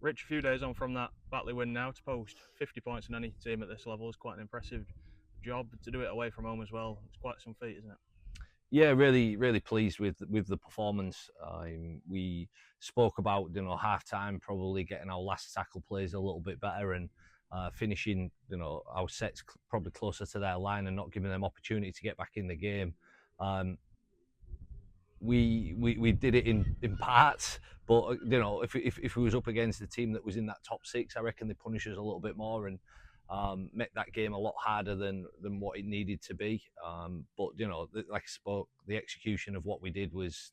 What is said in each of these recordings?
Rich, a few days on from that Batley win now, to post 50 points in any team at this level is quite an impressive job. To do it away from home as well, it's quite some feat, isn't it? Yeah, really pleased with the performance. We spoke about half time probably getting our last tackle plays a little bit better and finishing our sets probably closer to their line and not giving them opportunity to get back in the game. Um, we did it in parts, but if we was up against a team that was in that top six, I reckon they punish us a little bit more and make that game a lot harder than what it needed to be. But like I spoke, the execution of what we did was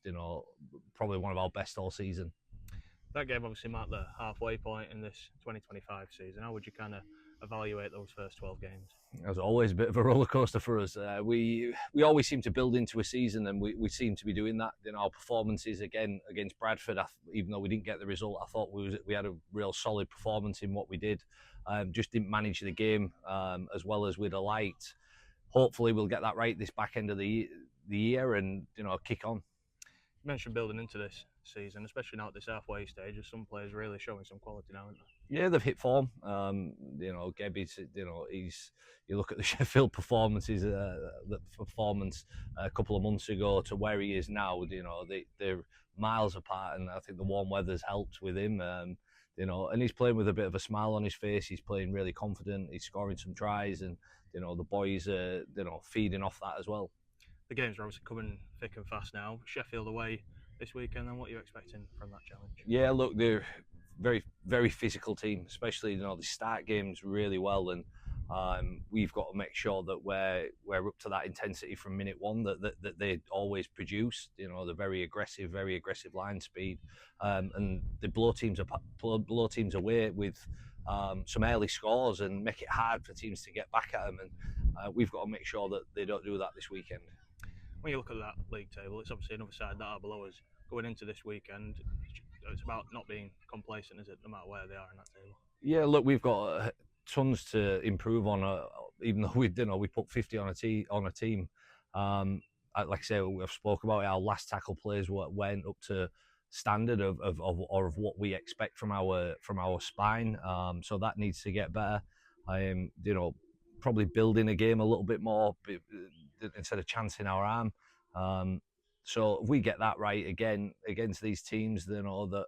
probably one of our best all season. That game obviously marked the halfway point in this 2025 season. How would you kind of evaluate those first 12 games? As always, a bit of a roller coaster for us. We always seem to build into a season, and we seem to be doing that. Our performances again against Bradford, even though we didn't get the result, I thought we had a real solid performance in what we did. Just didn't manage the game as well as we'd have liked. Hopefully, we'll get that right this back end of the year and kick on. You mentioned building into this season, especially now at this halfway stage, as some players really showing some quality now, aren't they? Yeah, they've hit form. Gebby's, he's. You look at the Sheffield performances, the performance a couple of months ago to where he is now. They're miles apart, and I think the warm weather's helped with him. And he's playing with a bit of a smile on his face. He's playing really confident. He's scoring some tries, and the boys are feeding off that as well. The games are obviously coming thick and fast now. Sheffield away this weekend, and what are you expecting from that challenge? Yeah, look, they're very physical team, especially they start games really well, and we've got to make sure that we're up to that intensity from minute one that they always produce. The very aggressive line speed, and they blow teams away with some early scores and make it hard for teams to get back at them. And we've got to make sure that they don't do that this weekend. When you look at that league table, it's obviously another side that are below us. Going into this weekend, it's about not being complacent, is it, no matter where they are in that table? Yeah, look, we've got tons to improve on. Even though we put 50 on a team. Like I say, we've spoke about it, our last tackle plays went up to standard of what we expect from our spine. So that needs to get better. Probably building a game a little bit more instead of chancing our arm. So if we get that right again against these teams, that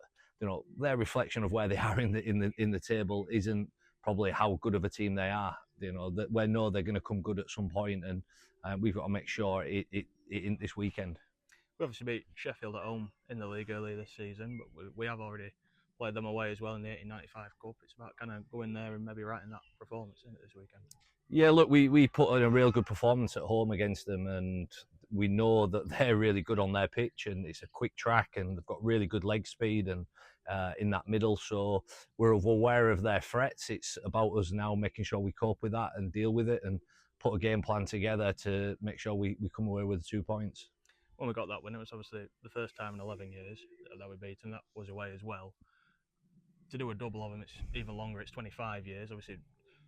their reflection of where they are in the table isn't probably how good of a team they are. That we know they're going to come good at some point, and we've got to make sure it in this weekend. We obviously beat Sheffield at home in the league earlier this season, but we have already played them away as well in the 1895 Cup. It's about kind of going there and maybe writing that performance in it this weekend. Yeah, look, we put in a real good performance at home against them, and we know that they're really good on their pitch, and it's a quick track, and they've got really good leg speed and in that middle. So we're aware of their threats. It's about us now making sure we cope with that and deal with it, and put a game plan together to make sure we come away with 2 points. When we got that win, it was obviously the first time in 11 years that we beat, and that was away as well. To do a double of them, it's even longer. It's 25 years. Obviously,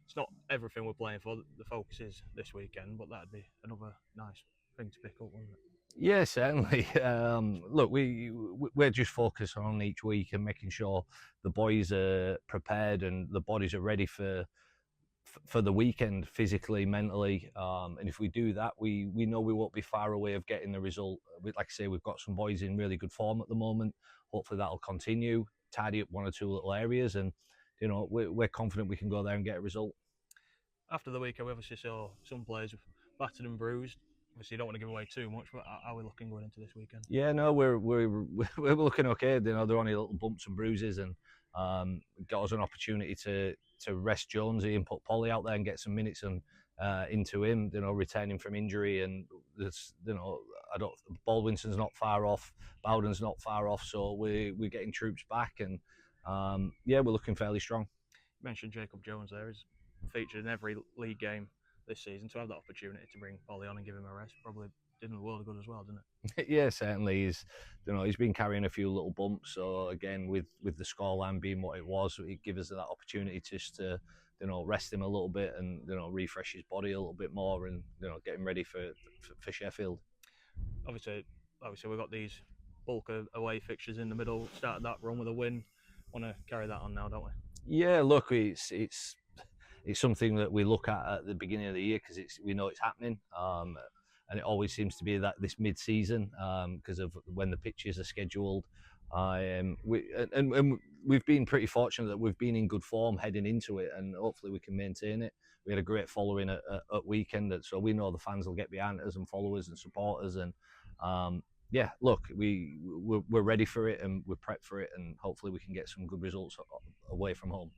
it's not everything we're playing for. The focus is this weekend, but that'd be another nice thing to pick up, wouldn't it? Yeah, certainly. Look, we're just focused on each week and making sure the boys are prepared and the bodies are ready for the weekend, physically, mentally. And if we do that, we know we won't be far away of getting the result. Like I say, we've got some boys in really good form at the moment. Hopefully that'll continue. Tidy up one or two little areas, and we're confident we can go there and get a result. After the weekend, we obviously saw some players battered and bruised. Obviously, you don't want to give away too much, but how are we looking going into this weekend? Yeah, no, we're looking okay. They're only little bumps and bruises, and got us an opportunity to rest Jonesy and put Polly out there and get some minutes and into him. Returning from injury, and there's Baldwinson's not far off, Bowden's not far off, so we're getting troops back, and we're looking fairly strong. You mentioned Jacob Jones there. He's featured in every league game this season. To have that opportunity to bring Polly on and give him a rest probably did him the world of good as well, didn't it? Yeah, certainly. He's been carrying a few little bumps. So again, with the scoreline being what it was, it gives us that opportunity just to rest him a little bit and refresh his body a little bit more and get him ready for Sheffield. Obviously we've got these bulk of away fixtures in the middle. Started that run with a win want to carry that on now, don't we? Yeah, look, it's something that we look at the beginning of the year because we know it's happening, and it always seems to be that this mid-season because of when the pitches are scheduled. And we've been pretty fortunate that we've been in good form heading into it, and hopefully we can maintain it. We had a great following at weekend, so we know the fans will get behind us and followers and supporters, and yeah, look, we're ready for it and we're prepped for it, and hopefully we can get some good results away from home.